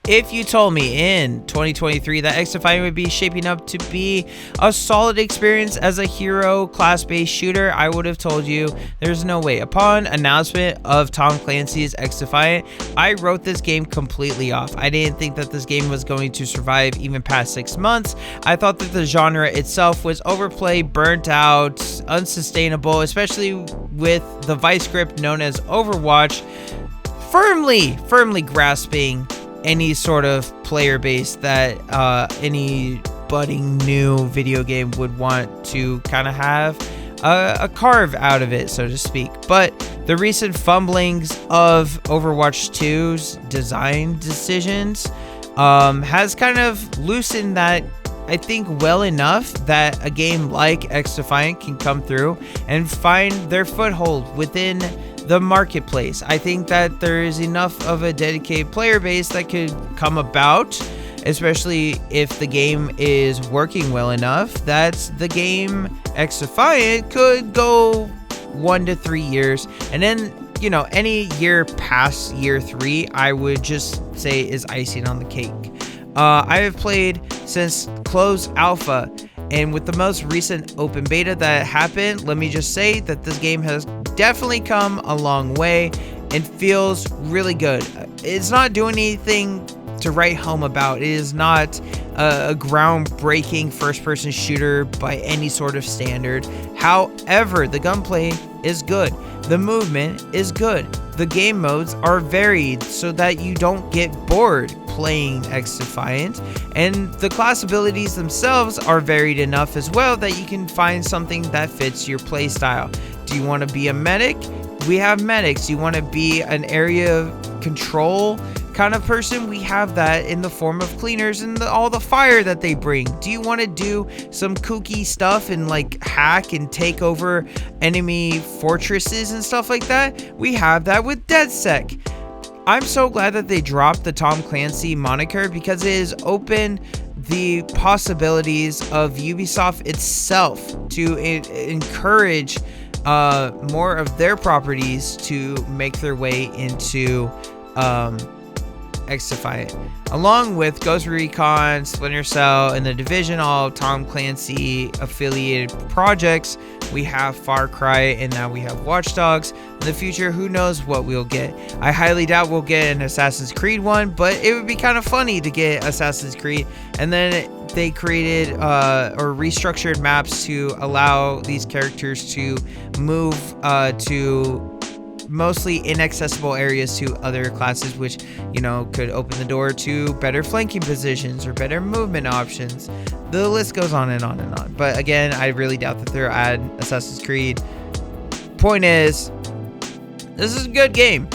If you told me in 2023 that XDefiant would be shaping up to be a solid experience as a hero class-based shooter, I would have told you there's no way. Upon announcement of Tom Clancy's XDefiant, I wrote this game completely off. I didn't think that this game was going to survive even past 6 months. I thought that the genre itself was overplayed, burnt out, unsustainable, especially with the vice grip known as Overwatch firmly grasping any sort of player base that any budding new video game would want to kind of have a carve out of it, so to speak. But the recent fumblings of Overwatch 2's design decisions has kind of loosened that, I think, well enough that a game like XDefiant can come through and find their foothold within the marketplace. I think that there is enough of a dedicated player base that could come about, especially if the game is working well enough, that the game XDefiant could go 1 to 3 years, and then, you know, any year past year 3 I would just say is icing on the cake. I have played since closed alpha, and with the most recent open beta that happened, let me just say that this game has definitely come a long way and feels really good. It's not doing anything to write home about. It is not a groundbreaking first-person shooter by any sort of standard. However, the gunplay is good. The movement is good. The game modes are varied so that you don't get bored playing XDefiant, and the class abilities themselves are varied enough as well that you can find something that fits your playstyle. Do you want to be a medic? We have medics. Do you want to be an area control kind of person? We have that in the form of cleaners and all the fire that they bring. Do you want to do some kooky stuff and like hack and take over enemy fortresses and stuff like that? We have that with DedSec. I'm so glad that they dropped the Tom Clancy moniker, because it has opened the possibilities of Ubisoft itself to encourage more of their properties to make their way into XDefiant, along with Ghost Recon, Splinter Cell, and The Division, all Tom Clancy affiliated projects. We have Far Cry, and now we have Watch Dogs. In the future, who knows what we'll get. I highly doubt we'll get an Assassin's Creed one, but it would be kind of funny to get Assassin's Creed. And then they created or restructured maps to allow these characters to move to mostly inaccessible areas to other classes, which, you know, could open the door to better flanking positions or better movement options. The list goes on and on and on. But again, I really doubt that they'll add Assassin's Creed. Point is, this is a good game.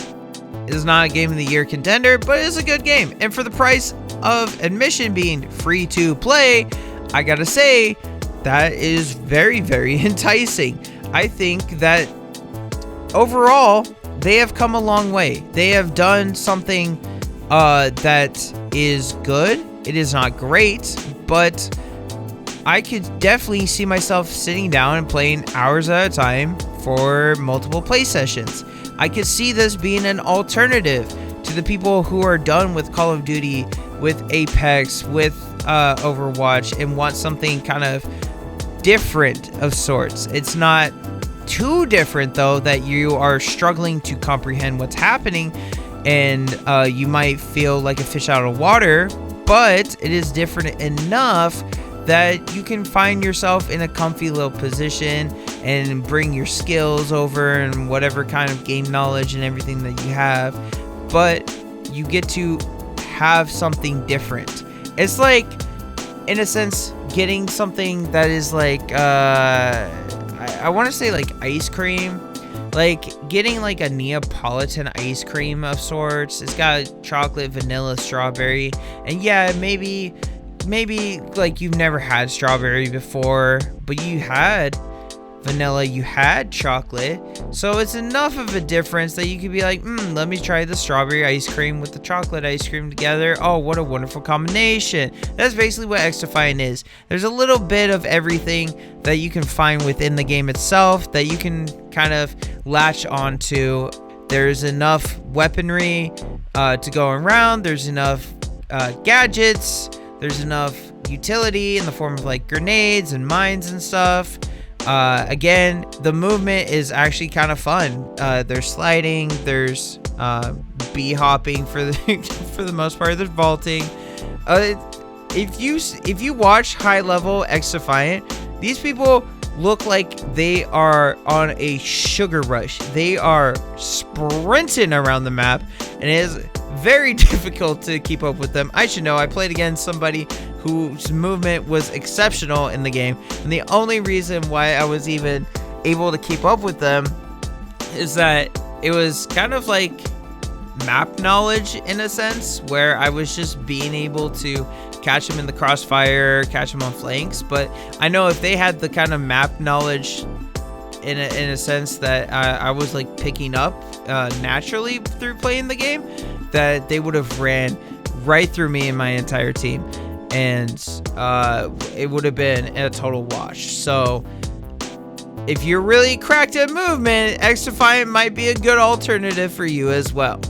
It is not a game of the year contender, but it is a good game. And for the price of admission being free to play, I gotta say, that is very, very enticing. I think that overall, they have come a long way. They have done something that is good. It is not great, but I could definitely see myself sitting down and playing hours at a time for multiple play sessions. I could see this being an alternative to the people who are done with Call of Duty, with Apex, with Overwatch, and want something kind of different of sorts. It's not too different, though, that you are struggling to comprehend what's happening, and you might feel like a fish out of water, but it is different enough that you can find yourself in a comfy little position and bring your skills over and whatever kind of game knowledge and everything that you have, but you get to have something different. It's like, in a sense, getting something that is like I want to say like ice cream, like getting like a Neapolitan ice cream of sorts. It's got chocolate, vanilla, strawberry, and yeah, maybe like you've never had strawberry before, but you had vanilla, you had chocolate, so it's enough of a difference that you could be like, let me try the strawberry ice cream with the chocolate ice cream together. Oh, what a wonderful combination. That's basically what XDefiant is. There's a little bit of everything that you can find within the game itself that you can kind of latch onto. There's enough weaponry to go around. There's enough gadgets. There's enough utility in the form of like grenades and mines and stuff. Again, the movement is actually kind of fun. There's sliding, there's bee hopping for the for the most part. There's vaulting. If you watch high level XDefiant, these people look like they are on a sugar rush. They are sprinting around the map, and it is very difficult to keep up with them. I should know, I played against somebody whose movement was exceptional in the game, and the only reason why I was even able to keep up with them is that it was kind of like map knowledge in a sense, where I was just being able to catch them in the crossfire, catch them on flanks. But I know if they had the kind of map knowledge in a sense that I was like picking up naturally through playing the game, that they would have ran right through me and my entire team, and it would have been a total wash. So if you're really cracked at movement, XDefiant might be a good alternative for you as well.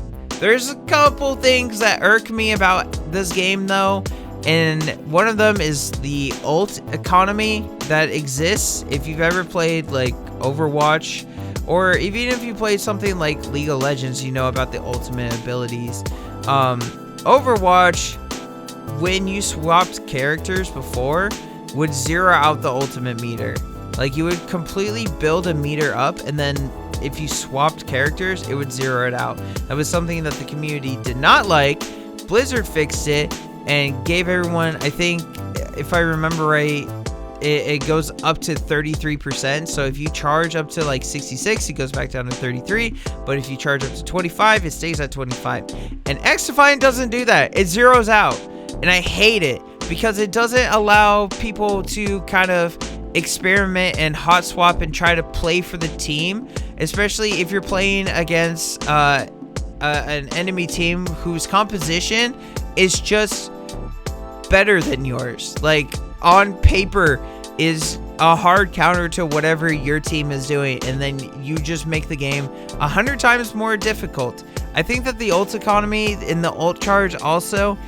There's a couple things that irk me about this game though, and one of them is the ult economy that exists. If you've ever played like Overwatch, or even if you played something like League of Legends, you know about the ultimate abilities. Overwatch, when you swapped characters before, would zero out the ultimate meter. Like, you would completely build a meter up, and then if you swapped characters, it would zero it out. That was something that the community did not like. Blizzard fixed it and gave everyone, I think, if I remember right, it goes up to 33%. So if you charge up to like 66, it goes back down to 33. But if you charge up to 25, it stays at 25. And XDefiant doesn't do that. It zeroes out. And I hate it because it doesn't allow people to kind of experiment and hot swap and try to play for the team, especially if you're playing against an enemy team whose composition is just better than yours. Like, on paper is a hard counter to whatever your team is doing, and then you just make the game 100 times more difficult. I think that the ult economy in the ult charge also,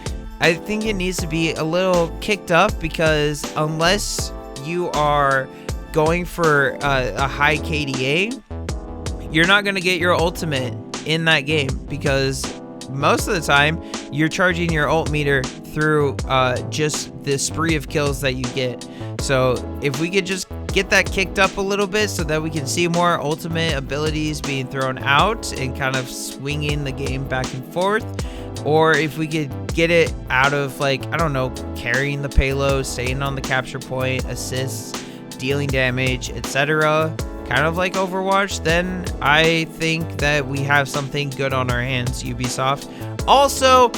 I think it needs to be a little kicked up, because unless you are going for a high KDA, you're not going to get your ultimate in that game, because most of the time you're charging your ult meter through just the spree of kills that you get. So if we could just get that kicked up a little bit so that we can see more ultimate abilities being thrown out and kind of swinging the game back and forth, or if we could get it out of, like, I don't know, carrying the payload, staying on the capture point, assists, dealing damage, etc., kind of like Overwatch, then I think that we have something good on our hands, Ubisoft. Also,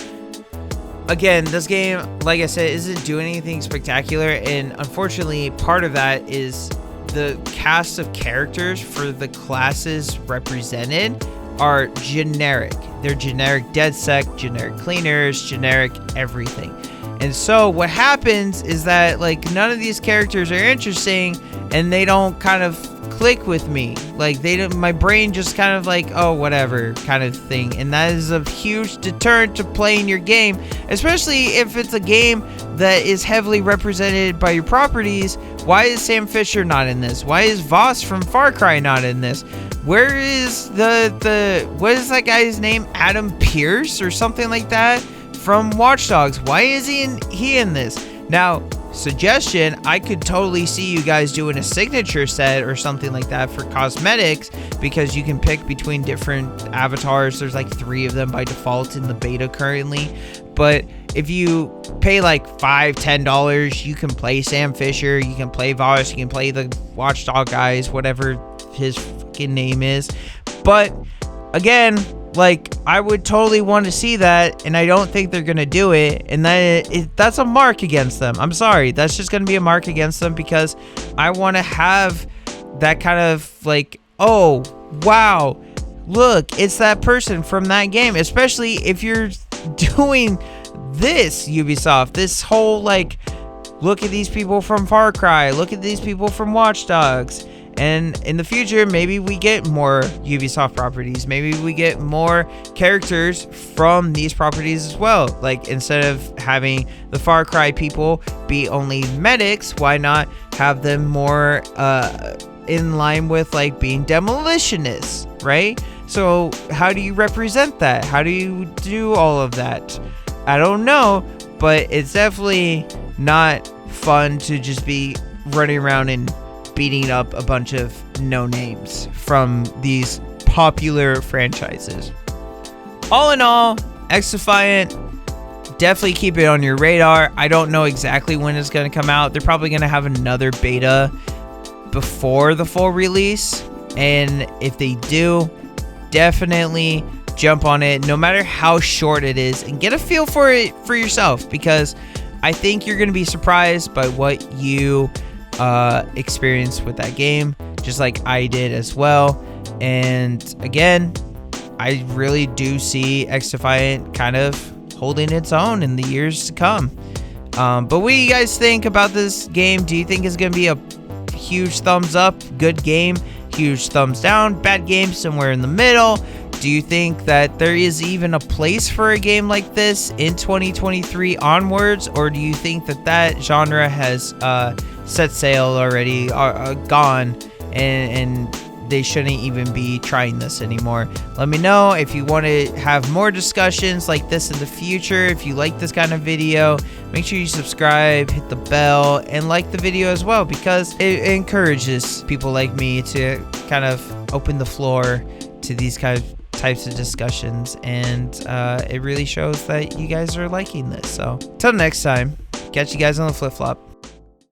again, this game, like I said, isn't doing anything spectacular, and unfortunately, part of that is the cast of characters for the classes represented are generic. They're generic DedSec, generic cleaners, generic everything. And so what happens is that, like, none of these characters are interesting, and they don't kind of click with me. Like, they don't, my brain just kind of like, oh, whatever kind of thing. And that is a huge deterrent to playing your game, especially if it's a game that is heavily represented by your properties. Why is Sam Fisher not in this? Why is Voss from Far Cry not in this? Where is the what is that guy's name? Adam Pierce or something like that from Watch Dogs? Why is he in this? Now, suggestion, I could totally see you guys doing a signature set or something like that for cosmetics, because you can pick between different avatars. There's like 3 of them by default in the beta currently. But if you pay like $5-10, you can play Sam Fisher, you can play Voss, you can play the Watchdog guys, whatever his fucking name is. But again, like, I would totally want to see that, and I don't think they're gonna do it, and that's a mark against them. I'm sorry, that's just gonna be a mark against them, because I want to have that kind of like, oh wow, look, it's that person from that game. Especially if you're doing this, Ubisoft, this whole like, look at these people from Far Cry, look at these people from Watch Dogs, And in the future, maybe we get more Ubisoft properties. Maybe we get more characters from these properties as well. Like, instead of having the Far Cry people be only medics, why not have them more in line with like being demolitionists, right? So how do you represent that? How do you do all of that? I don't know, but it's definitely not fun to just be running around and beating up a bunch of no names from these popular franchises. All in all, XDefiant, definitely keep it on your radar. I don't know exactly when it's going to come out. They're probably going to have another beta before the full release, and if they do, definitely jump on it, no matter how short it is, and get a feel for it for yourself, because I think you're going to be surprised by what you experience with that game, just like I did as well. And again, I really do see XDefiant kind of holding its own in the years to come. But what do you guys think about this game? Do you think it's going to be a huge thumbs up, good game, huge thumbs down, bad game, somewhere in the middle? Do you think that there is even a place for a game like this in 2023 onwards, or do you think that that genre has set sail already, gone, and they shouldn't even be trying this anymore? Let me know if you want to have more discussions like this in the future. If you like this kind of video, make sure you subscribe, hit the bell, and like the video as well, because it encourages people like me to kind of open the floor to these types of discussions, and it really shows that you guys are liking this. So till next time, catch you guys on the flip-flop.